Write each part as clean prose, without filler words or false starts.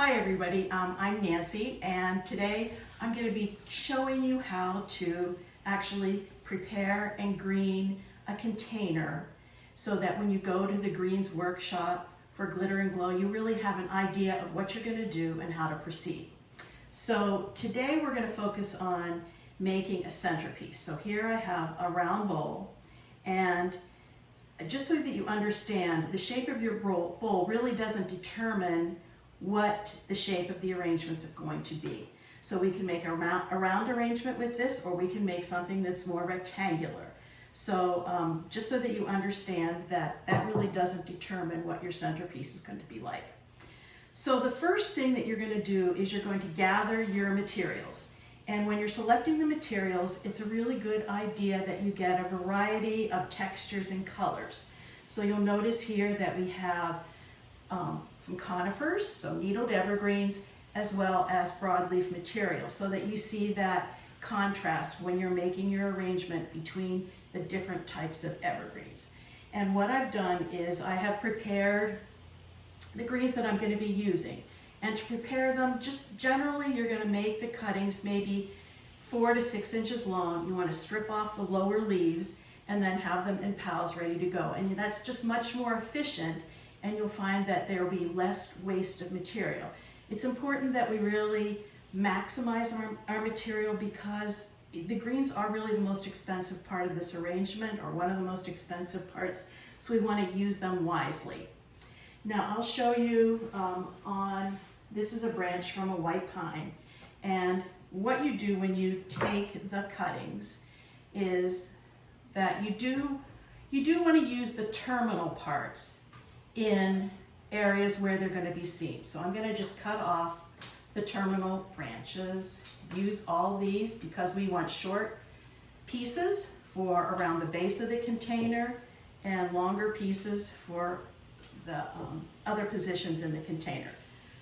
Hi everybody, I'm Nancy, and today I'm going to be showing you how to actually prepare and green a container so that when you go to the greens workshop for Glitter and Glow, you really have an idea of what you're going to do and how to proceed. So today we're going to focus on making a centerpiece. So here I have a round bowl, and just so that you understand, the shape of your bowl really doesn't determine what the shape of the arrangements are going to be. So we can make a round arrangement with this, or we can make something that's more rectangular. So just so that you understand that that really doesn't determine what your centerpiece is going to be like. So the first thing that you're going to do is you're going to gather your materials. And when you're selecting the materials, it's a really good idea that you get a variety of textures and colors. So you'll notice here that we have some conifers, so needled evergreens, as well as broadleaf material, so that you see that contrast when you're making your arrangement between the different types of evergreens. And what I've done is I have prepared the greens that I'm going to be using. And to prepare them, just generally you're going to make the cuttings maybe 4 to 6 inches long. You want to strip off the lower leaves and then have them in piles ready to go. And that's just much more efficient, and you'll find that there will be less waste of material. It's important that we really maximize our material, because the greens are really the most expensive part of this arrangement, or one of the most expensive parts, so we want to use them wisely. Now I'll show you this is a branch from a white pine, and what you do when you take the cuttings is that you do want to use the terminal parts in areas where they're going to be seen. So I'm going to just cut off the terminal branches. Use all these because we want short pieces for around the base of the container and longer pieces for the other positions in the container.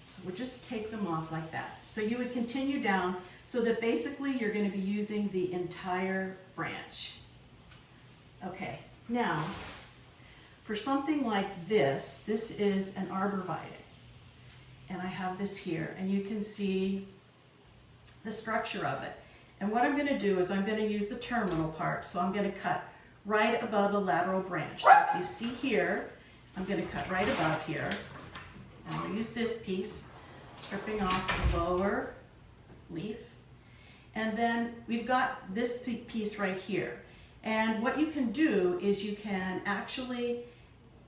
So we'll just take them off like that. So you would continue down so that basically you're going to be using the entire branch. Okay, now for something like this is an arborvitae, and I have this here, and you can see the structure of it. And what I'm going to do is I'm going to use the terminal part, so I'm going to cut right above the lateral branch. So if you see here, I'm going to cut right above here. And I'll use this piece, stripping off the lower leaf. And then we've got this piece right here. And what you can do is you can actually,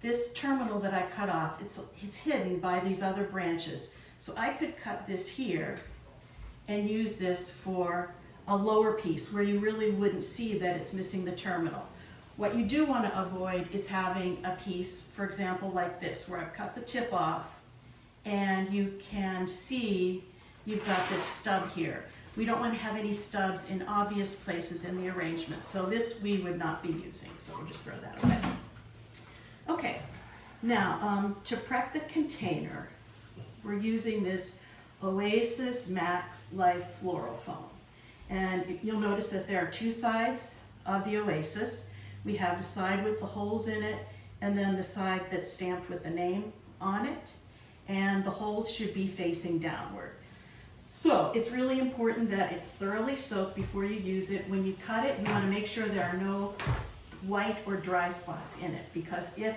this terminal that I cut off, it's hidden by these other branches. So I could cut this here and use this for a lower piece where you really wouldn't see that it's missing the terminal. What you do want to avoid is having a piece, for example, like this, where I've cut the tip off and you can see you've got this stub here. We don't want to have any stubs in obvious places in the arrangement, so this we would not be using, so we'll just throw that away. Okay, now to prep the container, we're using this Oasis Max Life Floral Foam. And you'll notice that there are two sides of the Oasis. We have the side with the holes in it, and then the side that's stamped with the name on it. And the holes should be facing downward. So it's really important that it's thoroughly soaked before you use it. When you cut it, you want to make sure there are no white or dry spots in it, because if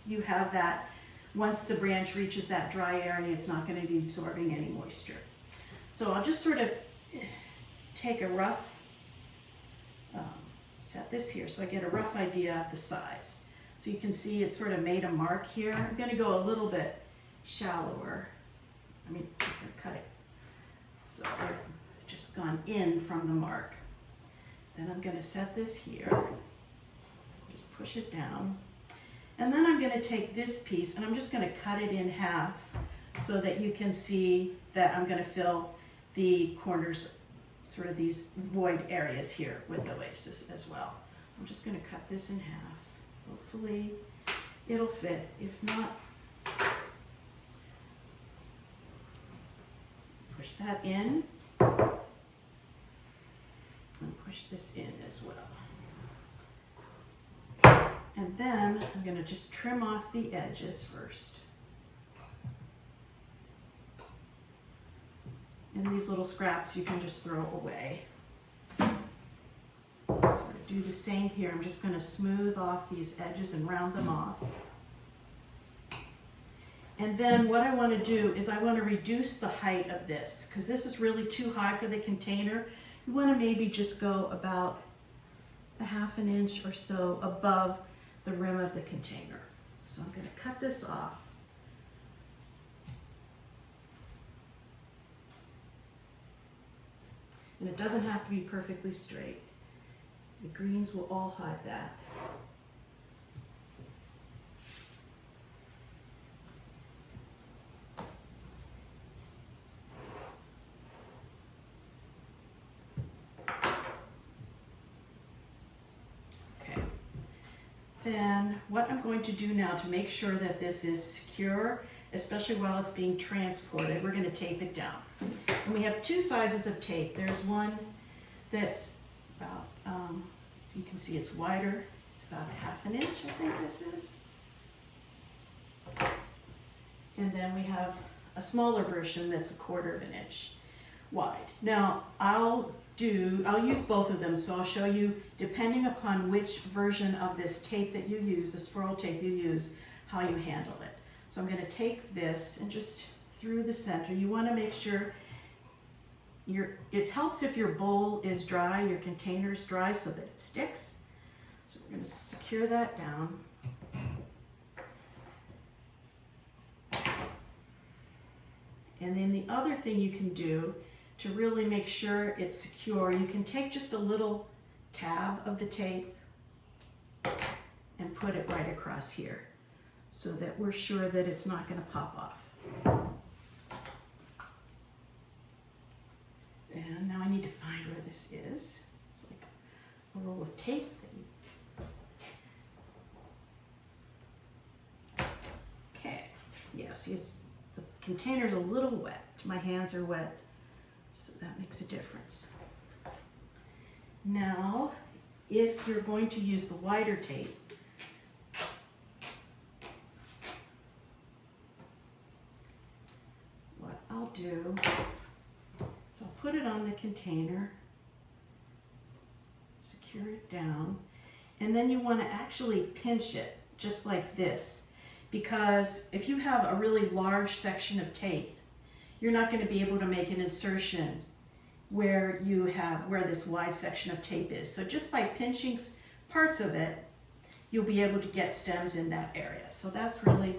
you have that, once the branch reaches that dry area, it's not going to be absorbing any moisture. So I'll just sort of take a rough, set this here so I get a rough idea of the size. So you can see it's sort of made a mark here. I'm going to go a little bit shallower. I'm going to cut it. So I've just gone in from the mark. Then I'm going to set this here. Just push it down. And then I'm going to take this piece and I'm just going to cut it in half so that you can see that I'm going to fill the corners, sort of these void areas here, with Oasis as well. I'm just going to cut this in half. Hopefully it'll fit. If not, push that in and push this in as well. And then I'm going to just trim off the edges first. And these little scraps you can just throw away. So do the same here. I'm just going to smooth off these edges and round them off. And then what I want to do is I want to reduce the height of this because this is really too high for the container. You want to maybe just go about a ½ inch or so above the rim of the container. So I'm going to cut this off. And it doesn't have to be perfectly straight. The greens will all hide that. Okay. Then what I'm going to do now to make sure that this is secure, especially while it's being transported, we're going to tape it down. And we have two sizes of tape. There's one that's about, so you can see it's wider. It's about a ½ inch, I think this is. And then we have a smaller version that's a ¼ inch wide. Now, I'll use both of them, so I'll show you, depending upon which version of this tape that you use, this swirl tape you use, how you handle it. So I'm going to take this and just through the center. You want to make sure it helps if your bowl is dry, your container is dry so that it sticks. So we're going to secure that down. And then the other thing you can do to really make sure it's secure, you can take just a little tab of the tape and put it right across here so that we're sure that it's not going to pop off. And now I need to find where this is. It's like a roll of tape thing. Okay, yeah, see, the container's a little wet. My hands are wet, so that makes a difference. Now, if you're going to use the wider tape, what I'll do is I'll put it on the container, secure it down, and then you want to actually pinch it just like this, because if you have a really large section of tape, you're not going to be able to make an insertion where this wide section of tape is. So just by pinching parts of it, you'll be able to get stems in that area. So that's really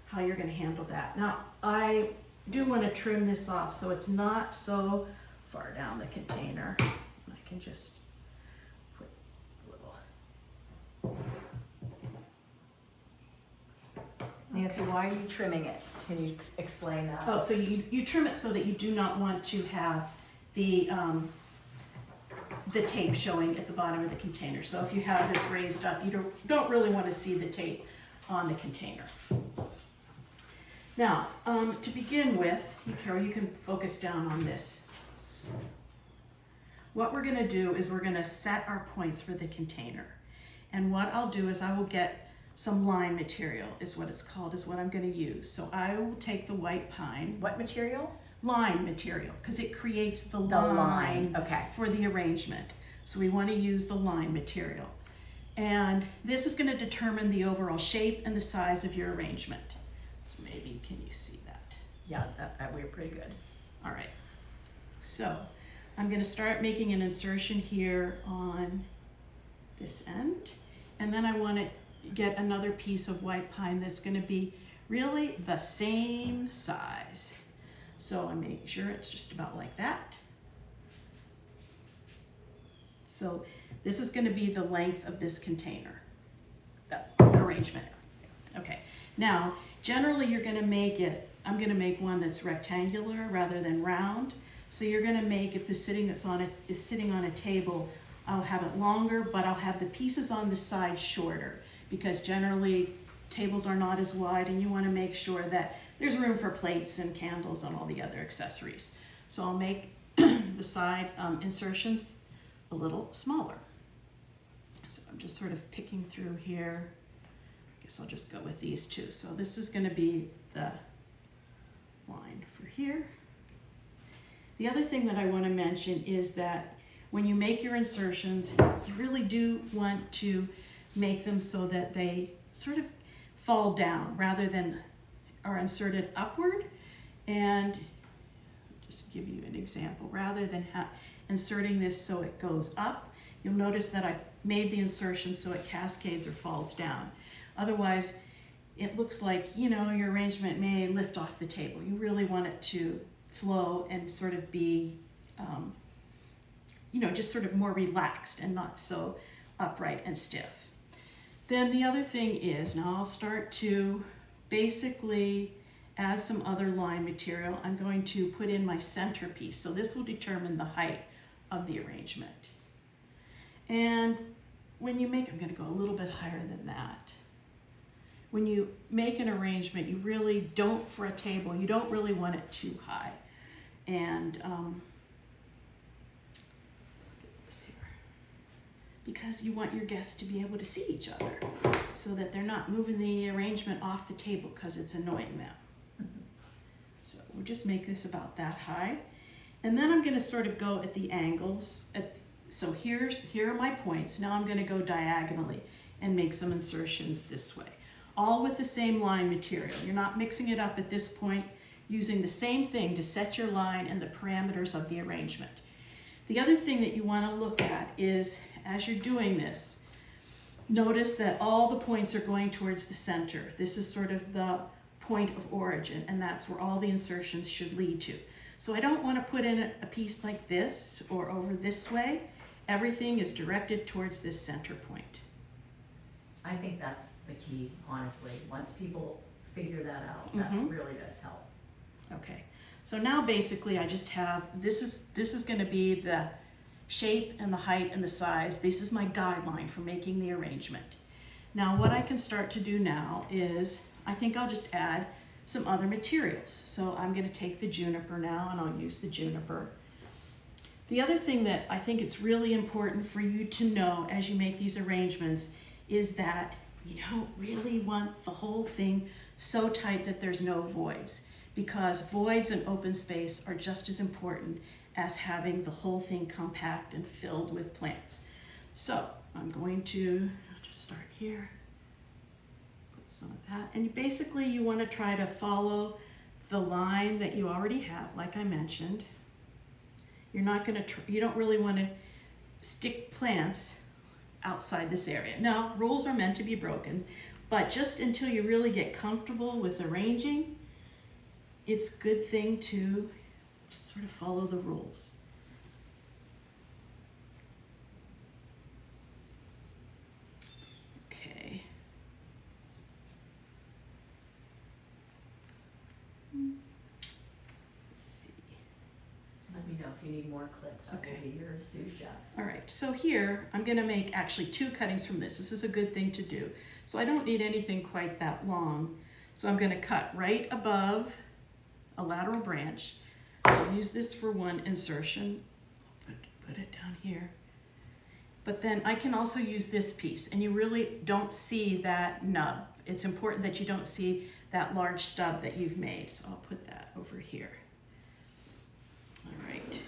how you're going to handle that. Now, I do want to trim this off so it's not so far down the container. I can just put a little. Nancy, why are you trimming it? Can you explain that? Oh, so you trim it so that you do not want to have the tape showing at the bottom of the container. So if you have this raised up, you don't really want to see the tape on the container. Now, to begin with, Carol, you can focus down on this. What we're going to do is we're going to set our points for the container. And what I'll do is I will get some line material, is what it's called, is what I'm going to use. So I will take the white pine. What material? Line material, because it creates the line okay. for the arrangement. So we want to use the line material. And this is going to determine the overall shape and the size of your arrangement. So maybe, can you see that? Yeah, we're pretty good. All right. So I'm going to start making an insertion here on this end. And then I want to get another piece of white pine that's going to be really the same size. So I make sure it's just about like that. So this is going to be the length of this container. That's arrangement. Okay. Now, generally you're going to make it, I'm going to make one that's rectangular rather than round. So you're going to make, if the sitting is sitting on a table, I'll have it longer, but I'll have the pieces on the side shorter, because generally tables are not as wide and you want to make sure that there's room for plates and candles and all the other accessories. So I'll make the side insertions a little smaller. So I'm just sort of picking through here. I guess I'll just go with these two. So this is going to be the line for here. The other thing that I want to mention is that when you make your insertions, you really do want to make them so that they sort of fall down rather than are inserted upward. And just give you an example, rather than inserting this so it goes up, you'll notice that I made the insertion so it cascades or falls down. Otherwise, it looks like, you know, your arrangement may lift off the table. You really want it to flow and sort of be, you know, just sort of more relaxed and not so upright and stiff. Then the other thing is, now I'll start to basically add some other line material. I'm going to put in my centerpiece. So this will determine the height of the arrangement. And when you make, I'm going to go a little bit higher than that. When you make an arrangement, you really don't, for a table, you don't really want it too high. And this here, because you want your guests to be able to see each other so that they're not moving the arrangement off the table because it's annoying them. So we'll just make this about that high. And then I'm going to sort of go at the angles. So here are my points. Now I'm going to go diagonally and make some insertions this way. All with the same line material. You're not mixing it up at this point, using the same thing to set your line and the parameters of the arrangement. The other thing that you want to look at is, as you're doing this, notice that all the points are going towards the center. This is sort of the point of origin, and that's where all the insertions should lead to. So I don't want to put in a piece like this or over this way. Everything is directed towards this center point. I think that's the key, honestly. Once people figure that out, that really does help. Okay, so now basically I just have, this is going to be the shape and the height and the size. This is my guideline for making the arrangement. Now what I can start to do now is, I think I'll just add some other materials. So I'm going to take the juniper now, and I'll use the juniper. The other thing that I think it's really important for you to know as you make these arrangements is that you don't really want the whole thing so tight that there's no voids, because voids and open space are just as important as having the whole thing compact and filled with plants. So I'm going to, I'll just start here, put some of that, and basically you want to try to follow the line that you already have, like I mentioned. You're not going to, you don't really want to stick plants outside this area. Now, rules are meant to be broken, but just until you really get comfortable with arranging, it's a good thing to just sort of follow the rules. Okay. Let's see. Let me know if you need more clips. Okay. I'll be your sous chef. All right, so here I'm going to make actually 2 cuttings from this. This is a good thing to do. So I don't need anything quite that long. So I'm going to cut right above a lateral branch. I'll use this for one insertion. Put it down here. But then I can also use this piece, and you really don't see that nub. It's important that you don't see that large stub that you've made. So I'll put that over here. All right.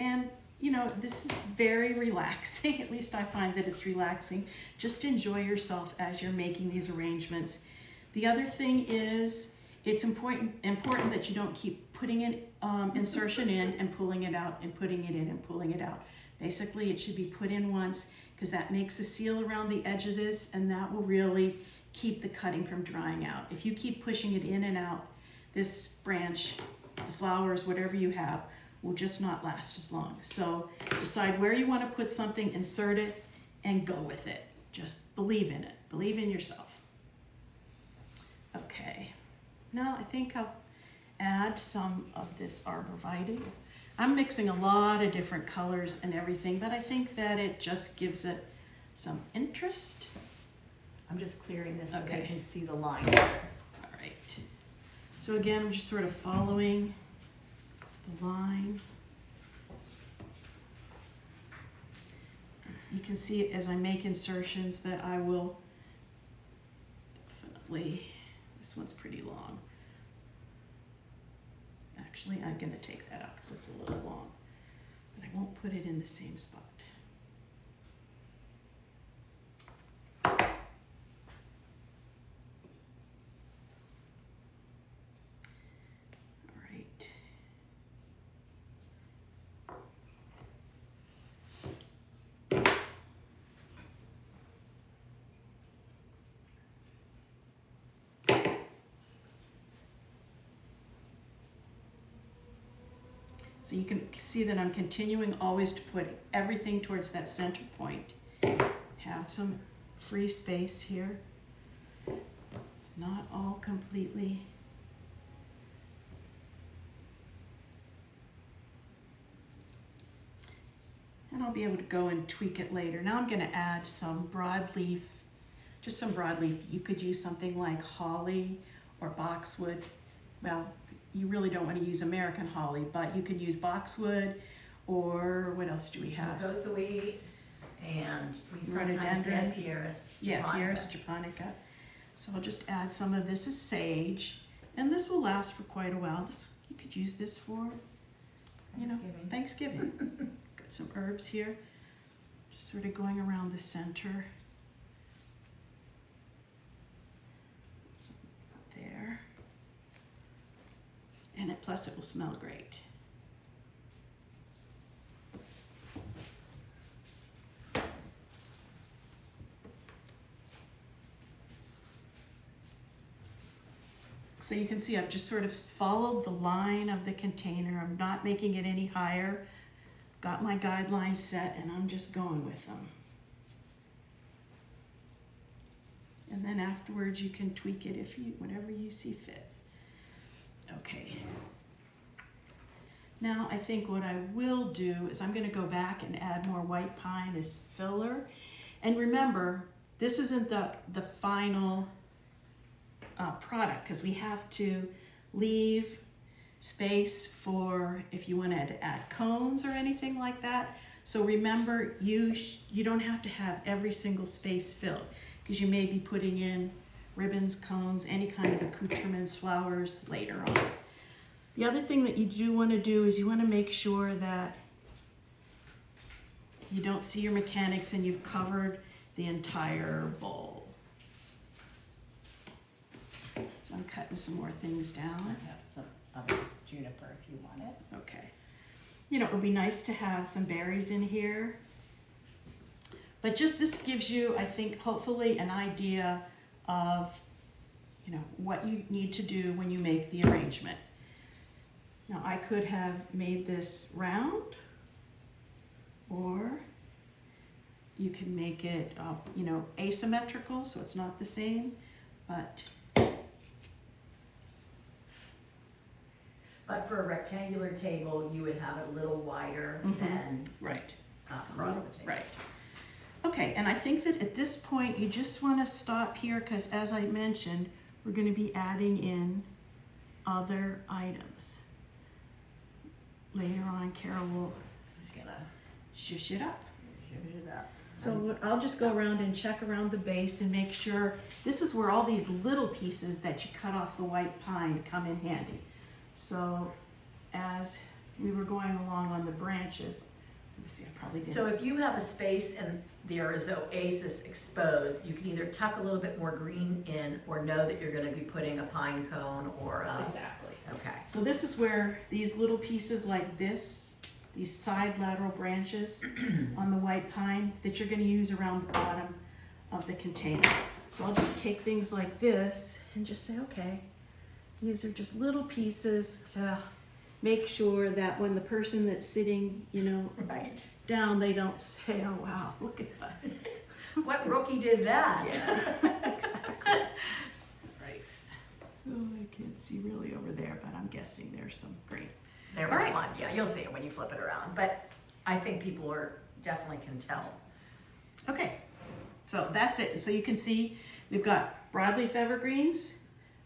And, you know, this is very relaxing. At least I find that it's relaxing. Just enjoy yourself as you're making these arrangements. The other thing is, it's important that you don't keep putting an insertion in and pulling it out and putting it in and pulling it out. Basically, it should be put in once, because that makes a seal around the edge of this, and that will really keep the cutting from drying out. If you keep pushing it in and out, this branch, the flowers, whatever you have, will just not last as long. So decide where you want to put something, insert it, and go with it. Just believe in it. Believe in yourself. Okay. Now I think I'll add some of this arborvitae. I'm mixing a lot of different colors and everything, but I think that it just gives it some interest. I'm just clearing this so Okay. they can see the line better. All right. So again, I'm just sort of following the line. can see as I make insertions that I will definitely, this one's pretty long. Actually, I'm going to take that out because it's a little long, but I won't put it in the same spot. All right. So you can see that I'm continuing always to put everything towards that center point. Have some free space here. It's not all completely. And I'll be able to go and tweak it later. Now I'm going to add some broadleaf, just some broadleaf. You could use something like holly or boxwood. Well, you really don't want to use American holly, but you can use boxwood, or what else do we have? Gothaweed, and we sometimes Rhododendron. add Pieris. Yeah, japonica. Pieris japonica. So I'll just add some of this as sage, and this will last for quite a while. This, you could use this for, you know, Thanksgiving. Got some herbs here, just sort of going around the center. Some there. And plus it will smell great. So you can see I've just sort of followed the line of the container. I'm not making it any higher. Got my guidelines set and I'm just going with them. And then afterwards you can tweak it if you, whatever you see fit. Okay. Now I think what I will do is I'm going to go back and add more white pine as filler. And remember, this isn't the final product, because we have to leave space for if you want to add cones or anything like that. So remember, you don't have to have every single space filled, because you may be putting in ribbons, cones, any kind of accoutrements, flowers later on. The other thing that you do want to do is you want to make sure that you don't see your mechanics and you've covered the entire bowl. So I'm cutting some more things down. I have some other juniper if you want it. Okay. You know, it would be nice to have some berries in here. But just this gives you, I think, hopefully an idea of, you know, what you need to do when you make the arrangement. Now I could have made this round, or you can make it, you know, asymmetrical, so it's not the same, but. But for a rectangular table, you would have it a little wider than Right. across the table. Right. Okay, and I think that at this point you just want to stop here, because as I mentioned, we're going to be adding in other items. Later on, Carol will shush it up. So I'll just go around and check around the base and make sure. This is where all these little pieces that you cut off the white pine come in handy. So as we were going along on the branches, let me see, I probably did. So if you have a space and there is oasis exposed, you can either tuck a little bit more green in or know that you're going to be putting a pine cone or a... Exactly. Okay. So this is where these little pieces like this, these side lateral branches on the white pine that you're going to use around the bottom of the container. So I'll just take things like this and just say, okay, these are just little pieces to make sure that when the person that's sitting, you know, Right. down, they don't say, oh wow, look at that. What rookie did that? Yeah, exactly. Right. So I can't see really over there, but I'm guessing there's some green. There was All right. one. Yeah, you'll see it when you flip it around. But I think people are definitely can tell. Okay, so that's it. So you can see we've got broadleaf evergreens,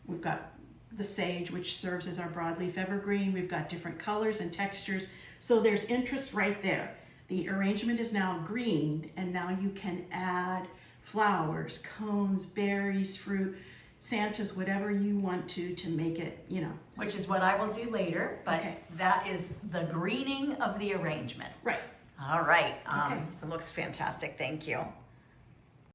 we've got the sage, which serves as our broadleaf evergreen. We've got different colors and textures. So there's interest right there. The arrangement is now green, and now you can add flowers, cones, berries, fruit, Santas, whatever you want to make it, you know. Which is what I will do later, but Okay. that is the greening of the arrangement. Right. All right, Okay. it looks fantastic, thank you.